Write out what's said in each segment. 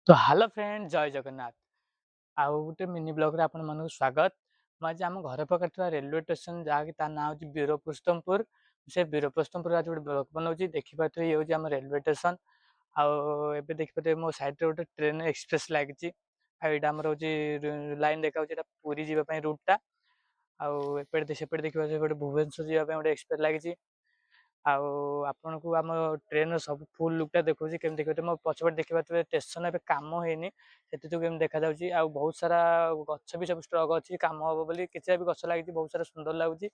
तो hello friend जय जगन्नाथ आउ गोटे मिनी ब्लॉग रे आपण मानक स्वागत। आज आम घर पाखे रेलवे स्टेशन जहाँकि तार ना हूँ वीरप्रस्थमपुर। से वीरप्रस्थमपुर आज गोटे ब्लॉग बनाऊँगी देखिए ये हूँ आम रेलवे स्टेशन। आउ देखिए मो साइड गोटे ट्रेन एक्सप्रेस लगी आम लाइन देखा पुरी जावाई रूटा आउे सेपटे देखिए गोटे भुवनेश्वर जावाई गोटे एक्सप्रेस लगी। आपन को आम ट्रेन सब फुल लुकटा देखा केमी देखिए मो पछपटे देखिए स्टेशन ए कम होनी से जो देखा बहुत सारा गछ भी सब स्ट्रक अच्छी कम हम बोली किसी भी गछ लगी बहुत सारा सुंदर लगुच।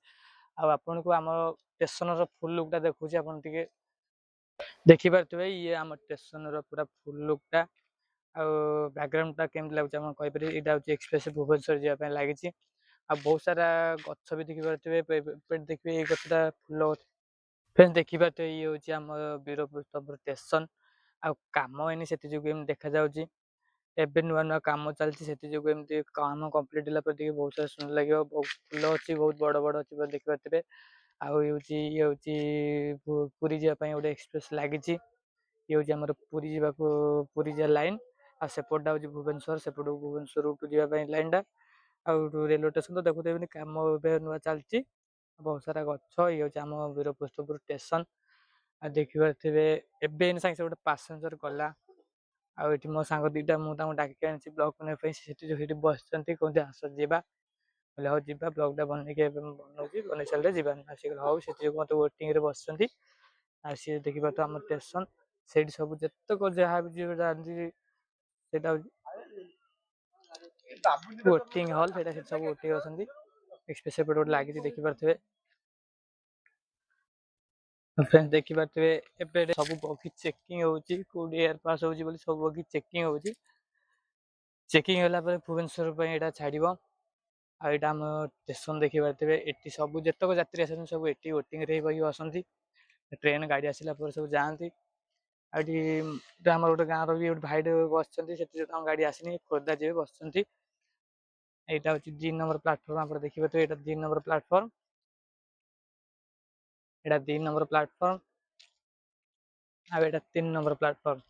आपन को आम स्टेशन फुल लुकटा देखा आप देखिपे ये आम स्टेशन पूरा फुल लुकटा बैकग्राउंड केमती लगे यहाँ हूँ एक्सप्रेस भुवनेश्वर जावाई लगी। बहुत सारा गछ भी देखिपे देखिए ये गछटा फुल फ्रेंड्स देखिपे ये हूँ आम वीरप्रस्थमपुर स्टेशन आम होनी से देखा जाऊँगी एबे नुआ नुआ कम चलती से कम कम्प्लीट बहुत सारा सुंदर लगे बहुत फुल अच्छी बहुत बड़ बड़ अच्छी देखिपे ये पुरी जावाई गोटे एक्सप्रेस लगी। ये हूँ आम पुरी जावाक पुरी जा लाइन आसेपटा हूँ भुवनेश्वर सेपट भुवनेश्वर रूट जावाई लाइन टा रेलवे स्टेशन तो देखुते कम नुआ चलती बहुत सारा गछ ये हूँ आम वीरप्रस्थमपुर स्टेशन देखिपे एवं सागे गोटे पासेंजर गला आठी मो सांग दीटा मुझे डाक आनी ब्लग बनवाई बस कहते आस जा हाँ जी ब्लग टा बनई बन सारे जा हाँ से मत वेटिंग बस सी देखिए तो आम स्टेशन से सब जितक जहाँ भी जानती वेटिंग हॉल से सब वेटिंग अच्छा एक्सप्रेस गोटे लगी देखिपे फ्रेंड्स देखिपे एबे सब बगी चेकिंग होची कोडी एयर पास होची बोली सब बगी चेकिंग होची चेकिंग होला पर भुवनेश्वर पे एटा छाड़िबो एटा हम स्टेशन देखिपे एटी सब जतक यात्री आछन सब एटी वेटिंग रे बही बसंती ट्रेन गाड़ी आसिला पर सब जानती आठी हमर गोटे गाँव रो भी गोटे भाई बसचंती से गाड़ी आसिनी खोर्धा जे बसचंती एटा होची 3 नंबर प्लेटफॉर्म आप देखिबे तो एटा 3 नंबर प्लेटफॉर्म एटा 3 नंबर प्लेटफॉर्म आ एटा 3 नंबर प्लेटफॉर्म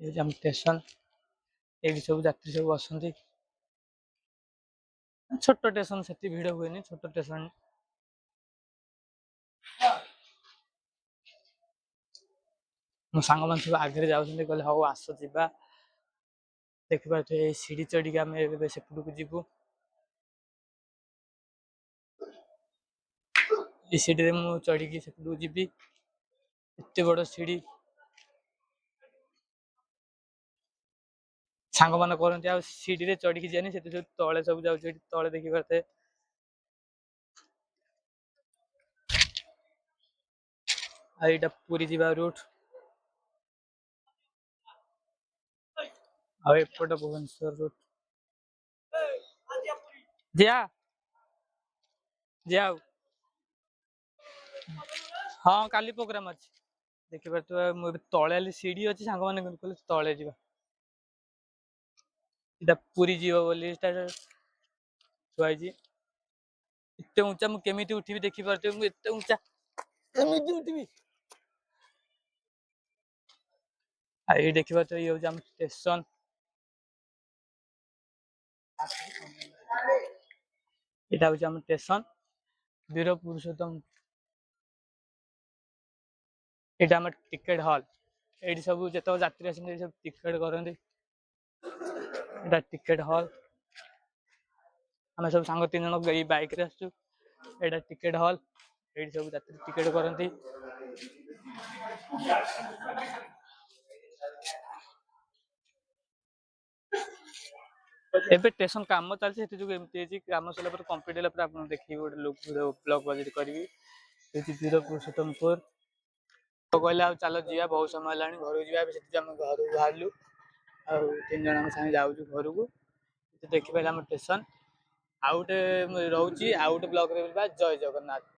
ये हम स्टेशन ये सब यात्री सब बसंती छोट स्टेशन से भिड़ हुए छोट स्टेशन मो सांग मान सब आगे जाऊँ कहले हाँ आस जा देखिए सीढ़ी चढ़ी आम सेपट को जीवु ये सीढ़ी मु चढ़ी सेपट को जीवी एत बड़ सीढ़ी सांग मान करते आ सीढ़ी चढ़ी जानी से तले सब जाऊँ तले देखिए यहाँ पुरी जा रूट आपट भुवनेश्वर रूट जिया जिया हाँ काली प्रोग्राम अच्छी देखिए मुझे तले सीढ़ी अच्छी सांग मैंने कहले तले जा पुरी जीव बोली थुआई एत उचा मुझे उठी देखिपे मुझे उचा उठी ये देखिए तो ये हूँ आम स्टेशन यहाँ हूँ आम स्टेशन वीरपुरुषोत्तम यहाँ आम टिकेट हॉल ये सब जो यात्री आस सब टिकेट करते टिकेट हॉल आम सब सांग 3 जन बाइक रे आसु एटा टिकेट हॉल ये सब यात्री टिकेट करती एबे स्टेशन काम चलती जो एमती काम सरला कम्प्लीट है आप देखिए गोटे ब्लॉग बजेट करी वीरपुरुषोत्तमपुर तो कहले आ चलो जा बहुत समय है घर जा घर बाहर आ 3 जन सागे जाऊँ घर को देखिपारे आम स्टेशन आउटे रोचे आउटे ब्लॉक जय जगन्नाथ।